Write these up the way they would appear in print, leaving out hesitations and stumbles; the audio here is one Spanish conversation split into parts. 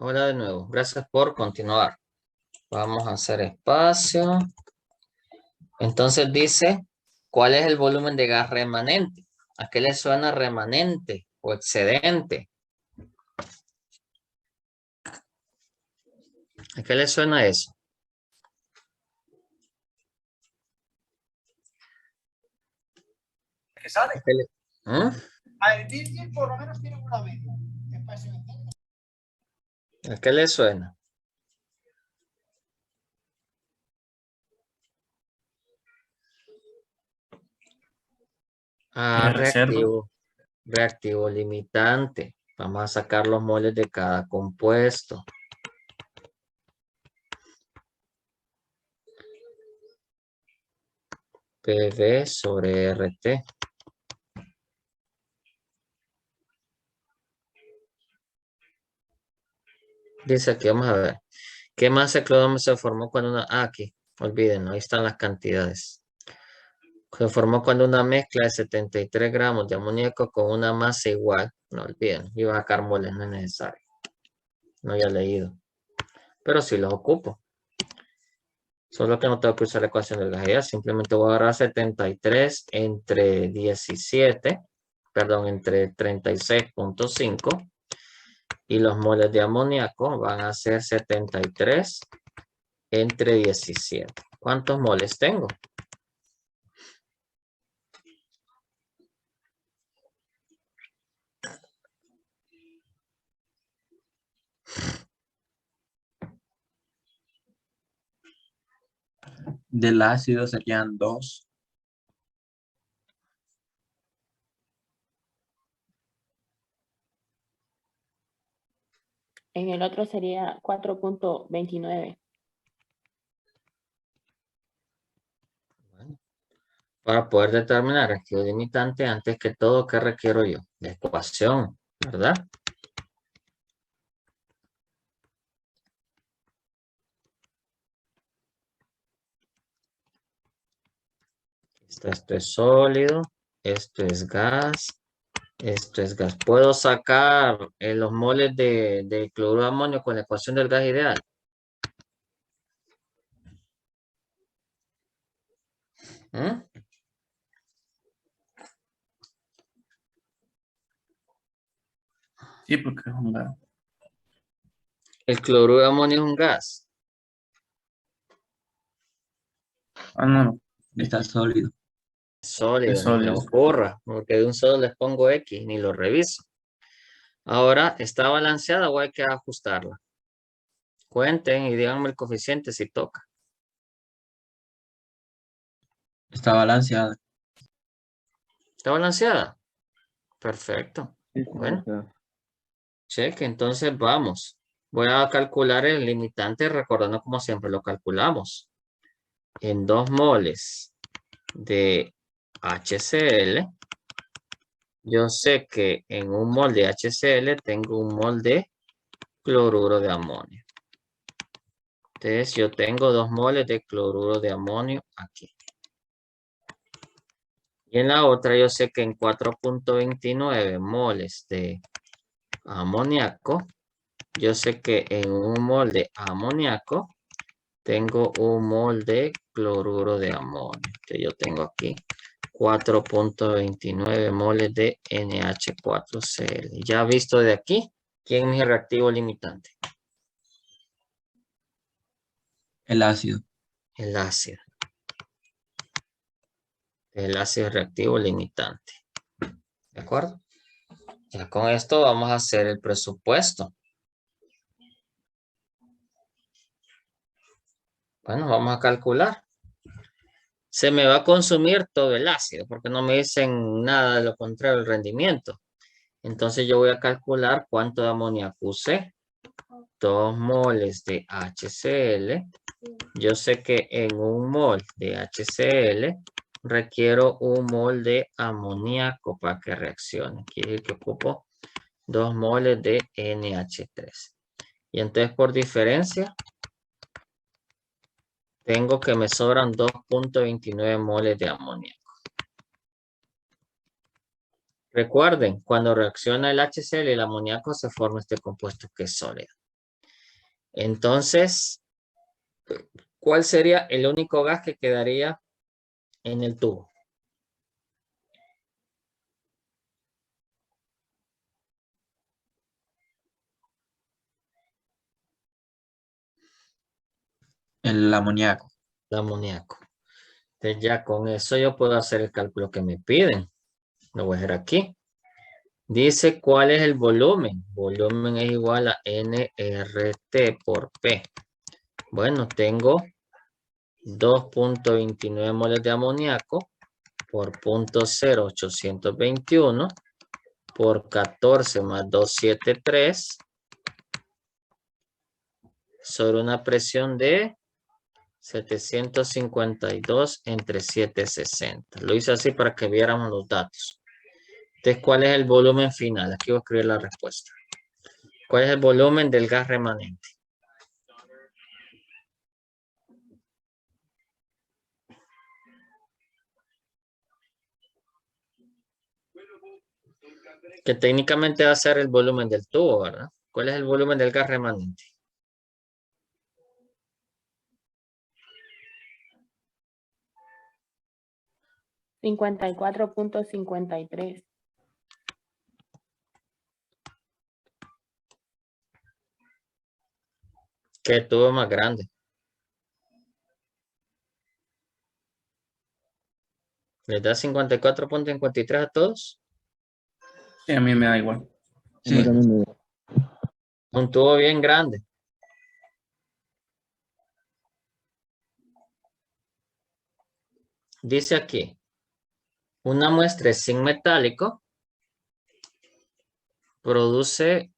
Hola de nuevo. Gracias por continuar. Vamos a hacer espacio. Entonces dice, ¿cuál es el volumen de gas remanente? ¿A qué le suena remanente o excedente? ¿A qué le suena eso? ¿Qué sale? ¿A qué le, ¿Mm? Al Virgin por lo menos tiene una media. ¿A qué le suena? Ah, Reserva. reactivo. Reactivo limitante. Vamos a sacar los moles de cada compuesto. PV sobre RT. Dice aquí, vamos a ver. ¿Qué masa de cloro se formó cuando una... Ah, aquí. Olvídenlo, ahí están las cantidades. Se formó cuando una mezcla de 73 gramos de amoníaco con una masa igual. No olviden, iba a sacar moles, no es necesario. No había leído. Pero sí los ocupo. Solo que no tengo que usar la ecuación del gas ideal. Simplemente voy a agarrar 73 entre 17. Perdón, entre 36.5. Y los moles de amoníaco van a ser 73 entre 17. ¿Cuántos moles tengo? Del ácido serían 2. En el otro sería 4.29. Para poder determinar el reactivo limitante, antes que todo, ¿qué requiero yo? La ecuación, ¿verdad? Esto es sólido, esto es gas, esto es gas. ¿Puedo sacar los moles de cloruro de amonio con la ecuación del gas ideal? ¿Mm? Sí, porque es un gas. El cloruro de amonio es un gas. Ah, no, está sólido. Sólido, Es ni me sólido. ocurra, porque de un solo les pongo X, ni lo reviso. Ahora, ¿está balanceada o hay que ajustarla? Cuenten y díganme el coeficiente si toca. Está balanceada. ¿Está balanceada? Perfecto. Sí, Bueno, cheque, entonces vamos. Voy a calcular el limitante recordando como siempre lo calculamos. En 2 moles de HCl, yo sé que en un mol de HCl tengo un mol de cloruro de amonio. Entonces yo tengo 2 moles de cloruro de amonio aquí. Y en la otra yo sé que en 4.29 moles de amoníaco, yo sé que en un mol de amoníaco tengo un mol de cloruro de amonio, que yo tengo aquí 4.29 moles de NH4Cl. Ya visto de aquí, ¿quién es mi reactivo limitante? El ácido. El ácido. El ácido reactivo limitante. ¿De acuerdo? Ya con esto vamos a hacer el presupuesto. Bueno, vamos a calcular. Se me va a consumir todo el ácido porque no me dicen nada de lo contrario del rendimiento. Entonces yo voy a calcular cuánto de amoníaco usé. 2 moles de HCl. Yo sé que en un mol de HCl requiero un mol de amoníaco para que reaccione. Quiere decir que ocupo 2 moles de NH3. Y entonces por diferencia tengo que me sobran 2.29 moles de amoníaco. Recuerden, cuando reacciona el HCl y el amoníaco se forma este compuesto que es sólido. Entonces, ¿cuál sería el único gas que quedaría en el tubo? El amoníaco. El amoníaco. Entonces ya con eso yo puedo hacer el cálculo que me piden. Lo voy a hacer aquí. Dice cuál es el volumen. Volumen es igual a nRT por P. Bueno, tengo 2.29 moles de amoníaco por 0.0821 por 14 más 273 sobre una presión de 752 entre 760. Lo hice así para que viéramos los datos. Entonces, ¿cuál es el volumen final? Aquí voy a escribir la respuesta. ¿Cuál es el volumen del gas remanente? Que técnicamente va a ser el volumen del tubo, ¿verdad? ¿Cuál es el volumen del gas remanente? $54.53. ¿Qué tubo más grande? ¿Les da 54.53 a todos? Sí, a mí me da igual. A mí Sí, también me da. Un tubo bien grande. Dice aquí, una muestra de zinc metálico produce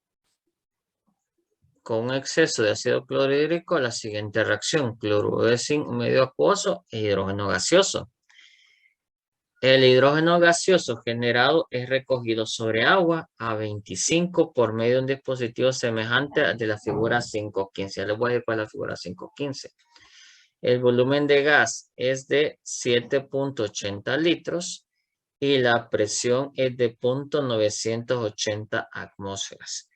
con un exceso de ácido clorhídrico la siguiente reacción: cloruro de zinc medio acuoso e hidrógeno gaseoso. El hidrógeno gaseoso generado es recogido sobre agua a 25 por medio de un dispositivo semejante al de la figura 5.15. Ya les voy a ir para la figura 5.15. El volumen de gas es de 7.80 litros y la presión es de 0.980 atmósferas.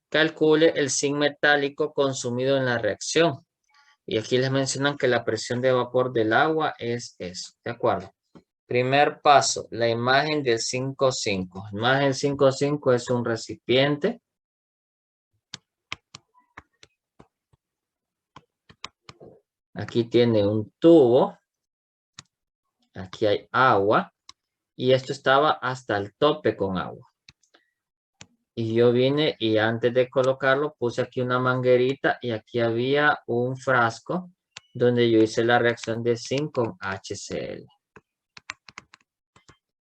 Calcule el zinc metálico consumido en la reacción. Y aquí les mencionan que la presión de vapor del agua es eso. ¿De acuerdo? Primer paso, la imagen del 5.5. Imagen 5.5 es un recipiente. Aquí tiene un tubo. Aquí hay agua. Y esto estaba hasta el tope con agua. Y yo vine y antes de colocarlo puse aquí una manguerita y aquí había un frasco donde yo hice la reacción de zinc con HCl.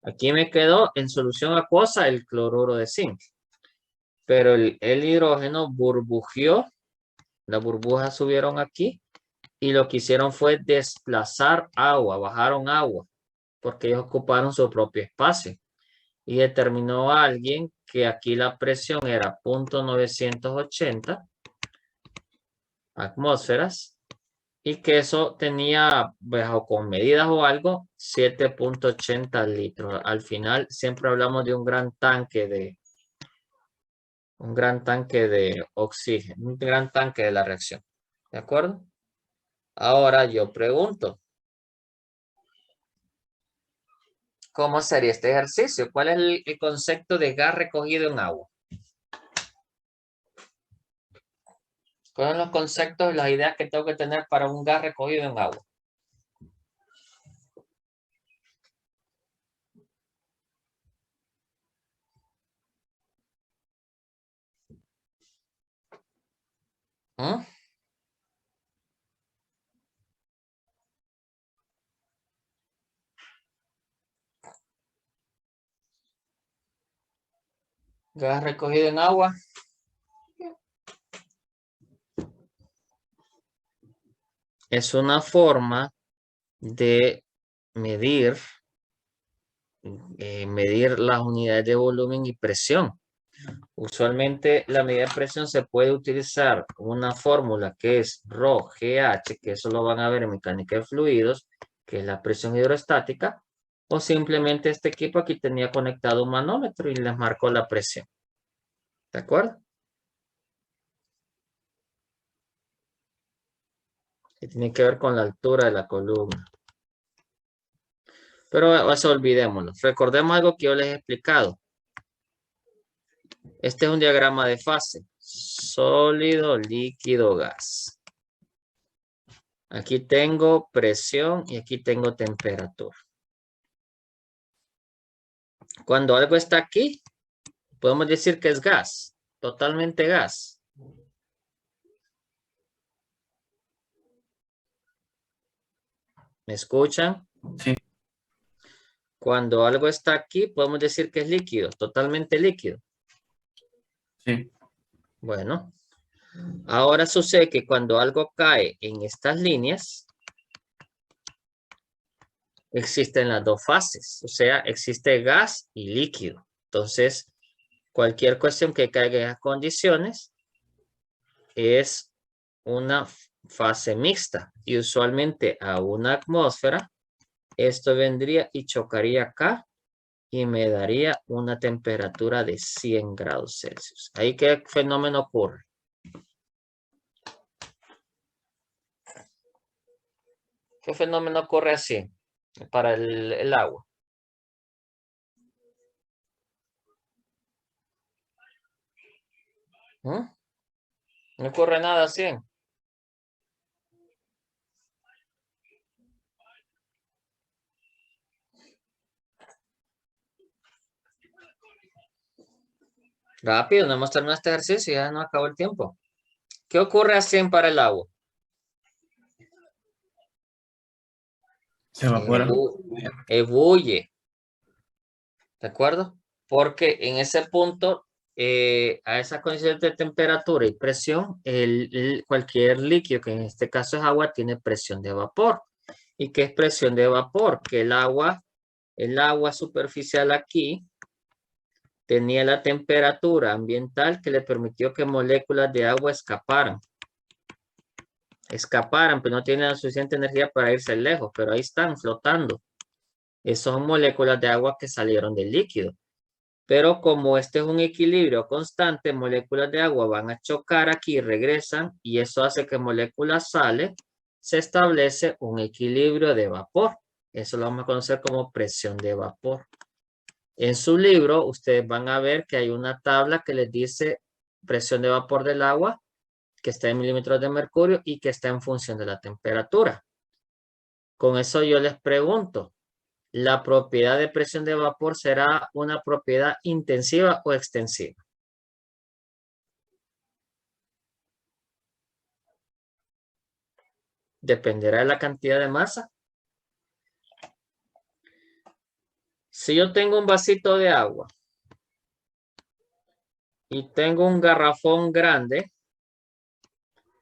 Aquí me quedó en solución acuosa el cloruro de zinc. Pero el hidrógeno burbujeó. Las burbujas subieron aquí. Y lo que hicieron fue desplazar agua. Bajaron agua. Porque ellos ocuparon su propio espacio. Y determinó a alguien que aquí la presión era 0.980 atmósferas. Y que eso tenía, bajo con medidas o algo, 7.80 litros. Al final siempre hablamos de un gran tanque de oxígeno, un gran tanque de la reacción. ¿De acuerdo? Ahora yo pregunto, ¿cómo sería este ejercicio? ¿Cuál es el concepto de gas recogido en agua? ¿Cuáles son los conceptos y las ideas que tengo que tener para un gas recogido en agua? ¿Mm? Gas recogido en agua. Es una forma de medir las unidades de volumen y presión. Usualmente la medida de presión se puede utilizar una fórmula que es ρGH, que eso lo van a ver en mecánica de fluidos, que es la presión hidrostática, o simplemente este equipo aquí tenía conectado un manómetro y les marcó la presión. ¿De acuerdo? Que tiene que ver con la altura de la columna. Pero eso olvidémoslo. Recordemos algo que yo les he explicado. Este es un diagrama de fase. Sólido, líquido, gas. Aquí tengo presión y aquí tengo temperatura. Cuando algo está aquí, podemos decir que es gas. Totalmente gas. ¿Me escuchan? Sí. Cuando algo está aquí, podemos decir que es líquido. Totalmente líquido. Sí. Bueno. Ahora sucede que cuando algo cae en estas líneas, existen las dos fases, o sea, existe gas y líquido. Entonces, cualquier cuestión que caiga en las condiciones es una fase mixta y usualmente a una atmósfera, esto vendría y chocaría acá y me daría una temperatura de 100 grados Celsius. ¿Ahí qué fenómeno ocurre? ¿Qué fenómeno ocurre así para el agua? ¿Mm? No ocurre nada así. Rápido, no hemos terminado este ejercicio, ya no acabó el tiempo. ¿Qué ocurre así para el agua? Se evapora. Ebulle. ¿De acuerdo? Porque en ese punto, a esas condiciones de temperatura y presión, cualquier líquido, que en este caso es agua, tiene presión de vapor. ¿Y qué es presión de vapor? Que el agua superficial aquí tenía la temperatura ambiental que le permitió que moléculas de agua escaparan, pero no tienen la suficiente energía para irse lejos, pero ahí están flotando. Esas son moléculas de agua que salieron del líquido. Pero como este es un equilibrio constante, moléculas de agua van a chocar aquí, regresan, y eso hace que moléculas salen, se establece un equilibrio de vapor. Eso lo vamos a conocer como presión de vapor. En su libro, ustedes van a ver que hay una tabla que les dice presión de vapor del agua, que está en milímetros de mercurio y que está en función de la temperatura. Con eso yo les pregunto, ¿la propiedad de presión de vapor será una propiedad intensiva o extensiva? Dependerá de la cantidad de masa. Si yo tengo un vasito de agua y tengo un garrafón grande,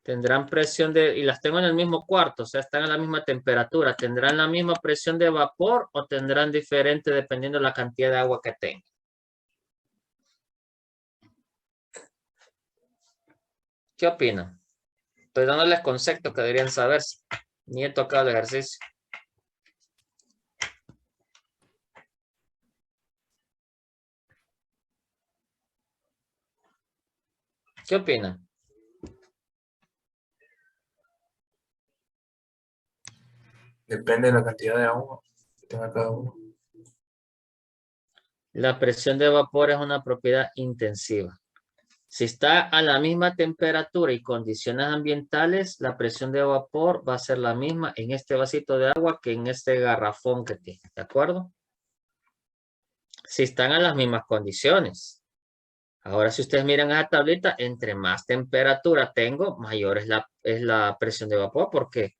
tendrán presión y las tengo en el mismo cuarto, o sea, están a la misma temperatura. ¿Tendrán la misma presión de vapor o tendrán diferente dependiendo de la cantidad de agua que tengan? ¿Qué opinan? Estoy dándoles conceptos que deberían saberse. Ni he tocado el ejercicio. ¿Qué opinan? Depende de la cantidad de agua que tenga cada uno. La presión de vapor es una propiedad intensiva. Si está a la misma temperatura y condiciones ambientales, la presión de vapor va a ser la misma en este vasito de agua que en este garrafón que tiene. ¿De acuerdo? Si están a las mismas condiciones. Ahora, si ustedes miran esa tablita, entre más temperatura tengo, mayor es la presión de vapor, porque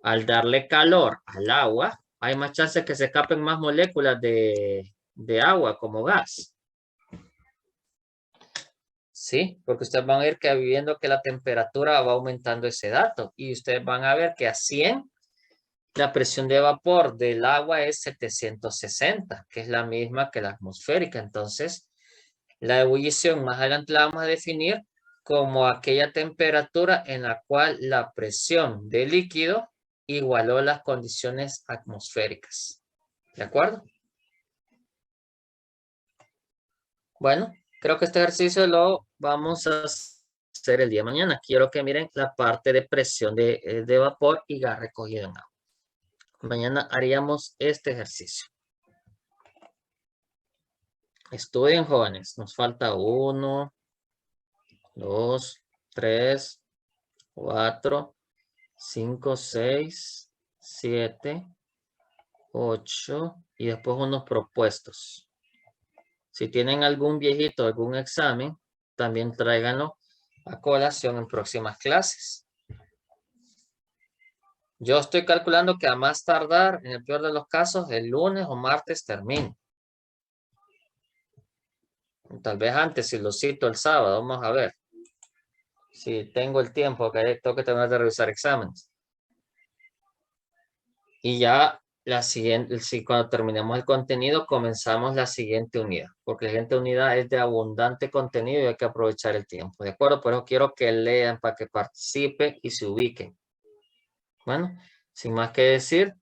al darle calor al agua, hay más chances que se escapen más moléculas de agua como gas. Sí, porque ustedes van a ir viendo que la temperatura va aumentando ese dato y ustedes van a ver que a 100 la presión de vapor del agua es 760, que es la misma que la atmosférica. Entonces, la ebullición más adelante la vamos a definir como aquella temperatura en la cual la presión del líquido igualó las condiciones atmosféricas. ¿De acuerdo? Bueno, creo que este ejercicio lo vamos a hacer hacer el día de mañana. Quiero que miren la parte de presión de vapor y gas recogido en agua. Mañana haríamos este ejercicio. Estudien, jóvenes. Nos falta 1, 2, 3, 4, 5, 6, 7, 8 y después unos propuestos. Si tienen algún viejito, algún examen, también tráiganlo a colación en próximas clases. Yo estoy calculando que a más tardar, en el peor de los casos, el lunes o martes termino. Tal vez antes, si lo cito el sábado, vamos a ver. Si tengo el tiempo, que tengo que terminar de revisar exámenes. Y ya la siguiente, si cuando terminemos el contenido, comenzamos la siguiente unidad. Porque la siguiente unidad es de abundante contenido y hay que aprovechar el tiempo. ¿De acuerdo? Pero quiero que lean para que participen y se ubiquen. Bueno, sin más que decir,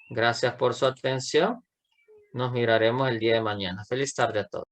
gracias por su atención. Nos miraremos el día de mañana. Feliz tarde a todos.